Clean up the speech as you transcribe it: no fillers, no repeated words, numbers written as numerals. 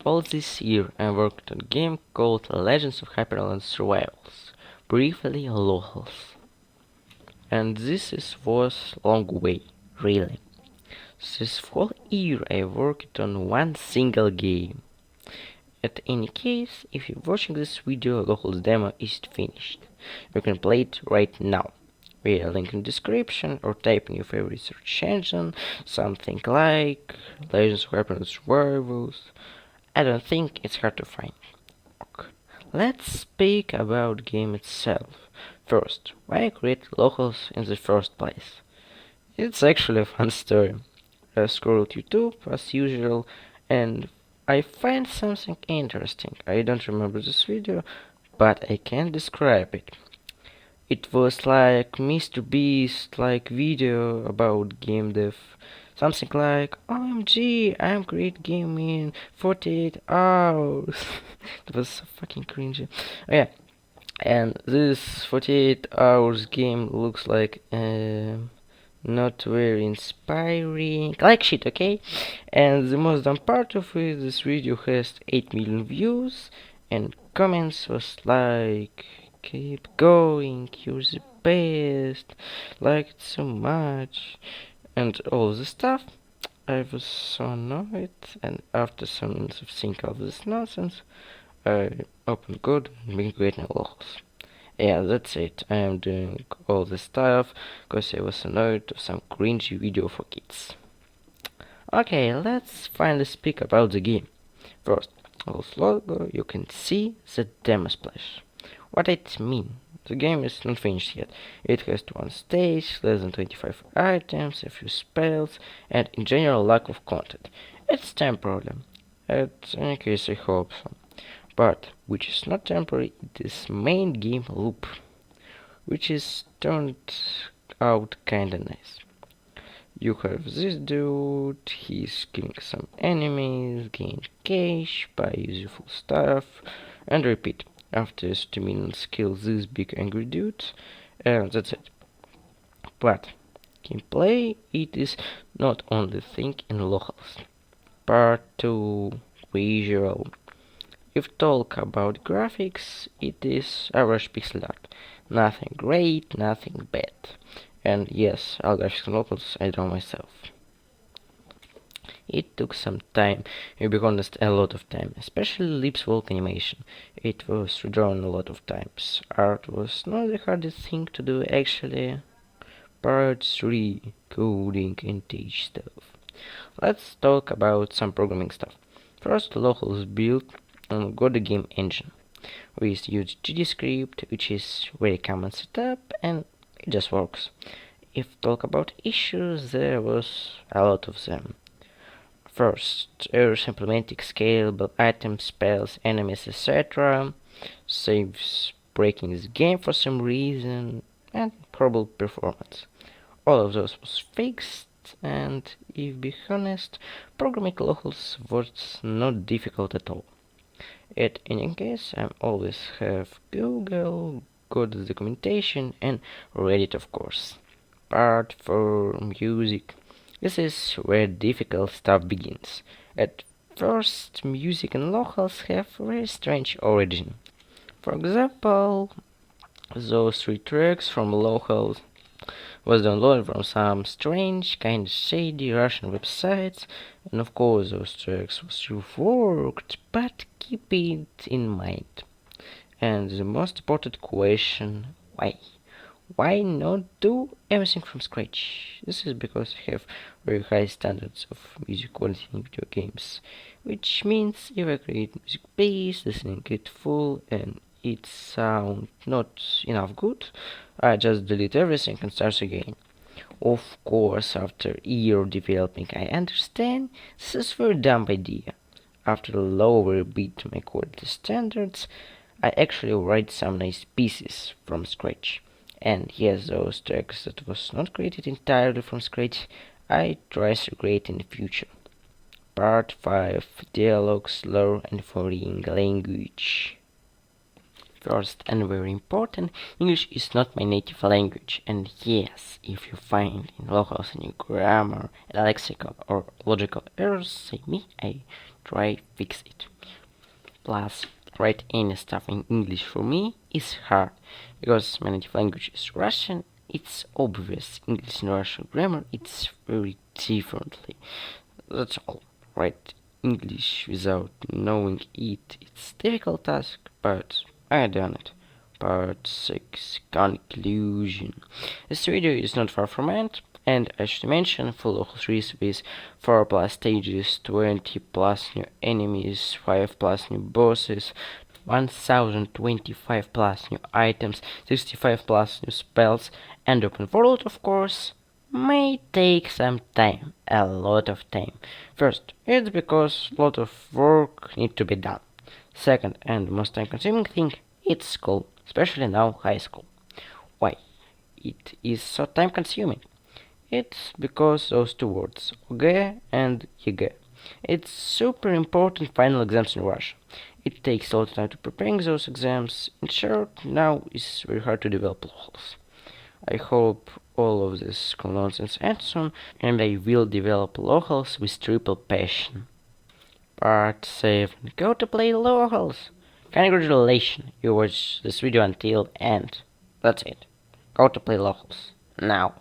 All this year I worked on a game called Legends of Hyperland Survivals, briefly lohls. And was long way, really. This whole year I worked on one single game. At any case, if you're watching this video, lohls demo is finished. You can play it right now via link in description or type in your favorite search engine, something like Legends of Hyperland Survivals. I don't think it's hard to find. Okay. Let's speak about game itself. First, why I create lohls in the first place? It's actually a fun story. I scrolled YouTube as usual and I find something interesting. I don't remember this video, but I can describe it. It was like Mr. Beast like video about game dev. Something like OMG, I'm great game in 48 hours. It was so fucking cringy. Oh, yeah, and this 48 hours game looks like not very inspiring, like shit, okay? And the most dumb part of it, this video has 8 million views and comments was like, keep going, you're the best, like it so much, and all this stuff. I was so annoyed, and after some minutes of thinking of this nonsense, I opened code and began creating logs. Yeah, that's it. I am doing all this stuff because I was annoyed of some cringy video for kids. Okay, let's finally speak about the game. First, this logo, you can see the demo splash. What it means? The game is not finished yet. It has one stage, less than 25 items, a few spells, and in general lack of content. It's temporary. At any case, I hope so. But which is not temporary, it is main game loop, which is turned out kinda nice. You have this dude, he's killing some enemies, gain cash, buy useful stuff, and repeat. After 30 minutes kill this big angry dude, and that's it. But gameplay, it is not only thing in lohls. Part 2, visual. If talk about graphics, it is average pixel art. Nothing great, nothing bad. And yes, all graphics and locals I draw myself. It took some time, to be honest, a lot of time, especially lips walk animation. It was redrawn a lot of times. Art was not the hardest thing to do actually. Part 3, coding and teach stuff. Let's talk about some programming stuff. First, lohls built got the game engine. We use GDScript, which is very common setup, and it just works. If talk about issues, there was a lot of them. First, errors implementing scalable items, spells, enemies, etc. Saves breaking the game for some reason, and horrible performance. All of those was fixed, and if be honest, programming lohls was not difficult at all. At any case, I always have Google, got the documentation, and Reddit, of course. Part for music. This is where difficult stuff begins. At first, music and lohls have very strange origin. For example, those 3 tracks from lohls was downloaded from some strange, kind of shady Russian websites, and of course those tracks was reworked, but keep it in mind. And the most important question, why? Why not do everything from scratch? This is because I have very high standards of music quality in video games, which means if I create music piece, listening it full, and it sound not enough good, I just delete everything and start again. Of course, after a year of developing, I understand this is a very dumb idea. After lower a bit my quality standards, I actually write some nice pieces from scratch. And yes, those tracks that was not created entirely from scratch, I try to create in the future. Part 5, Dialogues, Lore and Foreign Language. First and very important, English is not my native language, and yes, if you find in lohls any grammar, lexical or logical errors, say me, I try fix it. Plus, write any stuff in English for me is hard, because my native language is Russian. It's obvious English and Russian grammar it's very differently. That's all. Write English without knowing it. It's difficult task, but I done it. Part 6 Conclusion. This video is not far from end, and I should mention full of recipes, 4 plus stages, 20 plus new enemies, 5 plus new bosses, 1025 plus new items, 65 plus new spells, and open world, of course, may take some time, a lot of time. First, it's because a lot of work need to be done. Second, and most time consuming thing, it's school, especially now high school. Why? It is so time consuming. It's because those two words, ОГЭ and ЕГЭ. It's super important final exams in Russia. It takes a lot of time to preparing those exams. In short, now it's very hard to develop lohls. I hope all of this school nonsense ends soon, and I will develop lohls with triple passion. Part 7. Go to play lohls! Congratulations, you watched this video until end. That's it. Go to play lohls. Now.